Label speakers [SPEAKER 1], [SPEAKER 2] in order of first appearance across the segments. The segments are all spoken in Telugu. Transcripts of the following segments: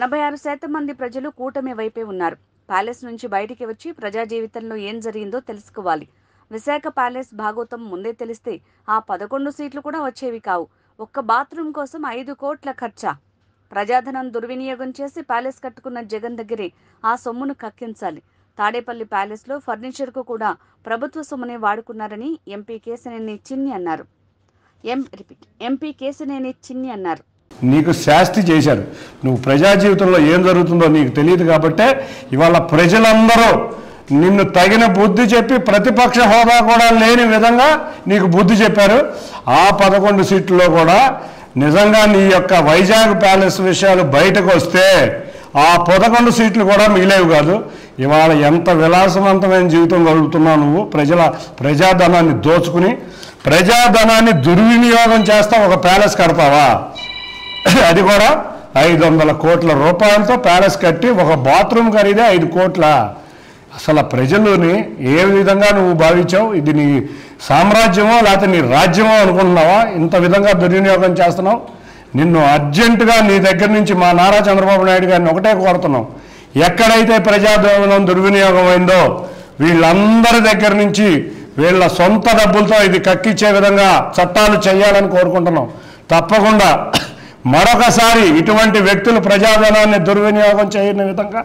[SPEAKER 1] 86% మంది ప్రజలు కూటమి వైపే ఉన్నారు. ప్యాలెస్ నుంచి బయటికి వచ్చి ప్రజా జీవితంలో ఏం జరిగిందో తెలుసుకోవాలి. విశాఖ ప్యాలెస్ భాగోతం ముందే తెలిస్తే ఆ 11 సీట్లు కూడా వచ్చేవి కావు. ఒక్క బాత్రూమ్ కోసం 5 కోట్ల ఖర్చా? ప్రజాధనం దుర్వినియోగం చేసి ప్యాలెస్ కట్టుకున్న జగన్ దగ్గరే ఆ సొమ్మును కక్కించాలి. తాడేపల్లి ప్యాలెస్లో ఫర్నిచర్కు కూడా ప్రభుత్వ సొమ్మునే వాడుకున్నారని ఎంపీ కేశినేని చిన్ని అన్నారు.
[SPEAKER 2] నీకు శాస్తి చేశారు. నువ్వు ప్రజా జీవితంలో ఏం జరుగుతుందో నీకు తెలియదు కాబట్టే ఇవాళ ప్రజలందరూ నిన్ను తగిన బుద్ధి చెప్పి ప్రతిపక్ష హోదా కూడా లేని విధంగా నీకు బుద్ధి చెప్పారు. ఆ 11 సీట్లలో కూడా నిజంగా నీ యొక్క వైజాగ్ ప్యాలెస్ విషయాలు బయటకు వస్తే ఆ 11 సీట్లు కూడా మిగిలేవి కాదు. ఇవాళ ఎంత విలాసవంతమైన జీవితం గడుపుతున్నావు నువ్వు. ప్రజాధనాన్ని దోచుకుని ప్రజాధనాన్ని దుర్వినియోగం చేస్తా ఒక ప్యాలెస్ కడతావా? అది కూడా 500 కోట్ల రూపాయలతో ప్యాలెస్ కట్టి ఒక బాత్రూమ్ ఖరీదే 5 కోట్ల. అసలు ప్రజలని ఏ విధంగా నువ్వు భావించావు? ఇది నీ సామ్రాజ్యమో లేకపోతే నీ రాజ్యమో అనుకుంటున్నావా? ఇంత విధంగా దుర్వినియోగం చేస్తున్నావు. నిన్ను అర్జెంటుగా నీ దగ్గర నుంచి మా నారా చంద్రబాబు నాయుడు గారిని ఒకటే కోరుతున్నాం. ఎక్కడైతే ప్రజాధనం దుర్వినియోగం అయిందో వీళ్ళందరి దగ్గర నుంచి వీళ్ళ సొంత డబ్బులతో ఇది కక్కిచ్చే విధంగా చట్టాలు చేయాలని కోరుకుంటున్నాం. తప్పకుండా మరొకసారి ఇటువంటి వ్యక్తులు ప్రజాధనాన్ని దుర్వినియోగం చేయని విధంగా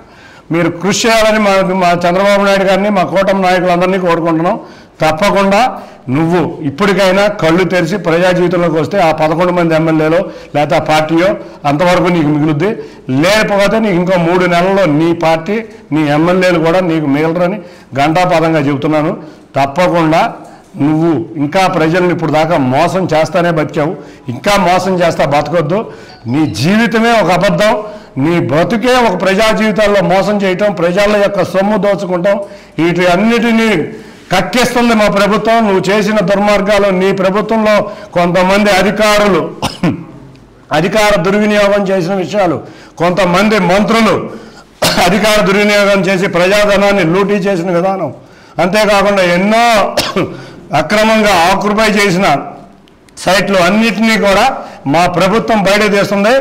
[SPEAKER 2] మీరు కృషి చేయాలని మా చంద్రబాబు నాయుడు గారిని మా కూటమి నాయకులందరినీ కోరుకుంటున్నాం. తప్పకుండా నువ్వు ఇప్పటికైనా కళ్ళు తెరిచి ప్రజా జీవితంలోకి వస్తే ఆ 11 మంది ఎమ్మెల్యేలో లేకపోతే ఆ పార్టీయో అంతవరకు నీకు మిగులుద్ది. లేకపోతే నీకు ఇంకో 3 నెలల్లో నీ పార్టీ నీ ఎమ్మెల్యేలు కూడా నీకు మిగలరని ఘంటాపదంగా చెబుతున్నాను. తప్పకుండా నువ్వు ఇంకా ప్రజల్ని ఇప్పుడు దాకా మోసం చేస్తానే బతికావు. ఇంకా మోసం చేస్తా బతకొద్దు. నీ జీవితమే ఒక అబద్ధం. నీ బ్రతుకే ఒక ప్రజా జీవితాల్లో మోసం చేయటం, ప్రజల యొక్క సొమ్ము దోచుకుంటాం, వీటి అన్నిటినీ కక్కిస్తుంది మా ప్రభుత్వం. నువ్వు చేసిన దుర్మార్గాలు నీ ప్రభుత్వంలో కొంతమంది అధికారులు అధికార దుర్వినియోగం చేసిన విషయాలు, కొంతమంది మంత్రులు అధికార దుర్వినియోగం చేసి ప్రజాధనాన్ని లూటీ చేసిన విధానం, అంతేకాకుండా ఎన్నో అక్రమంగా ఆక్యుపై చేసిన సైట్లు అన్నిటినీ కూడా మా ప్రభుత్వం బయట తీస్తుంది.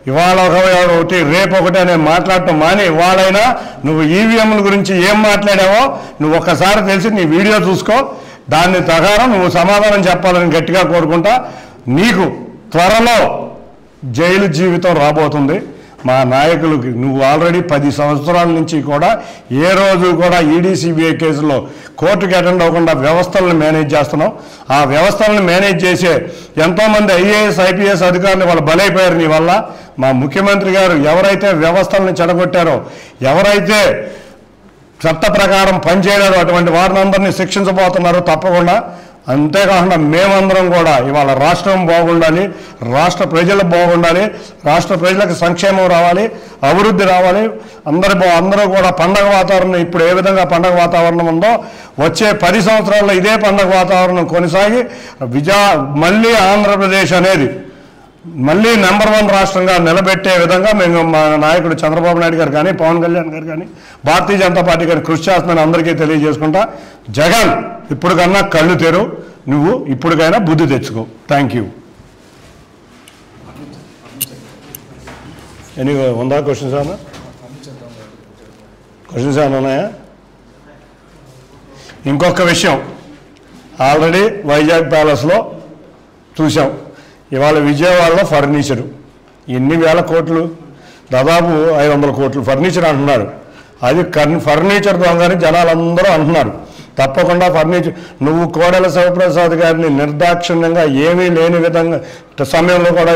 [SPEAKER 2] ఇవాళ ఒకటి రేపు ఒకటి అనే మాట్లాడటం మాని ఇవాళైనా నువ్వు ఈవీఎంల గురించి ఏం మాట్లాడావో నువ్వు ఒక్కసారి తెలిసి నీ వీడియో చూసుకో. దాని ప్రకారం నువ్వు సమాధానం చెప్పాలని గట్టిగా కోరుకుంటా. నీకు త్వరలో జైలు జీవితం రాబోతుంది. మా నాయకులకి నువ్వు ఆల్రెడీ 10 సంవత్సరాల నుంచి కూడా ఏ రోజు కూడా ఈడీ సిబిఐ కేసులో కోర్టుకి అటెండ్ అవ్వకుండా వ్యవస్థలను మేనేజ్ చేస్తున్నావు. ఆ వ్యవస్థలను మేనేజ్ చేసే ఎంతోమంది ఐఏఎస్ ఐపీఎస్ అధికారులు వాళ్ళు బలైపోయారు నీ వల్ల. మా ముఖ్యమంత్రి గారు ఎవరైతే వ్యవస్థలను చెడగొట్టారో, ఎవరైతే చట్ట ప్రకారం పనిచేయడారో అటువంటి వారిని అందరినీ శిక్షించబోతున్నారు తప్పకుండా. అంతేకాకుండా మేమందరం కూడా ఇవాళ రాష్ట్రం బాగుండాలి, రాష్ట్ర ప్రజలు బాగుండాలి, రాష్ట్ర ప్రజలకు సంక్షేమం రావాలి, అభివృద్ధి రావాలి. అందరూ కూడా పండగ వాతావరణం ఇప్పుడు ఏ విధంగా పండగ వాతావరణం ఉందో వచ్చే 10 సంవత్సరాల్లో ఇదే పండగ వాతావరణం కొనసాగి మళ్ళీ ఆంధ్రప్రదేశ్ అనేది మళ్ళీ నెంబర్ 1 రాష్ట్రంగా నిలబెట్టే విధంగా మేము మా నాయకుడు చంద్రబాబు నాయుడు గారు కానీ పవన్ కళ్యాణ్ గారు కానీ భారతీయ జనతా పార్టీ గారిని కృషి చేస్తుందని అందరికీ తెలియజేసుకుంటా. జగన్ ఇప్పటికన్నా కళ్ళు తెరు, నువ్వు ఇప్పటికైనా బుద్ధి తెచ్చుకో. Thank you. ఉందా క్వశ్చన్స్ ఏమన్నా? క్వశ్చన్స్ ఏమన్నా ఉన్నాయా? ఇంకొక విషయం, ఆల్రెడీ వైజాగ్ ప్యాలెస్లో చూసాం. ఇవాళ విజయవాడలో ఫర్నిచరు ఎన్ని వేల కోట్లు, దాదాపు 500 కోట్లు ఫర్నిచర్ అంటున్నారు. అది ఫర్నిచర్ దొంగని జనాలందరూ అంటున్నారు. తప్పకుండా ఫర్నిచర్ నువ్వు కోడెల శివప్రసాద్ గారిని నిర్దాక్షిణ్యంగా ఏమీ లేని విధంగా సమయంలో కూడా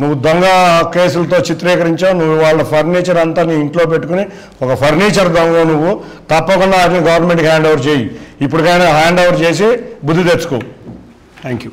[SPEAKER 2] నువ్వు దొంగ కేసులతో చిత్రీకరించావు. నువ్వు వాళ్ళ ఫర్నిచర్ అంతా నీ ఇంట్లో పెట్టుకుని ఒక ఫర్నిచర్ దొంగ నువ్వు. తప్పకుండా వాటిని గవర్నమెంట్కి హ్యాండ్ ఓవర్ చేయి. ఇప్పటికైనా హ్యాండ్ ఓవర్ చేసి బుద్ధి తెచ్చుకో. Thank you.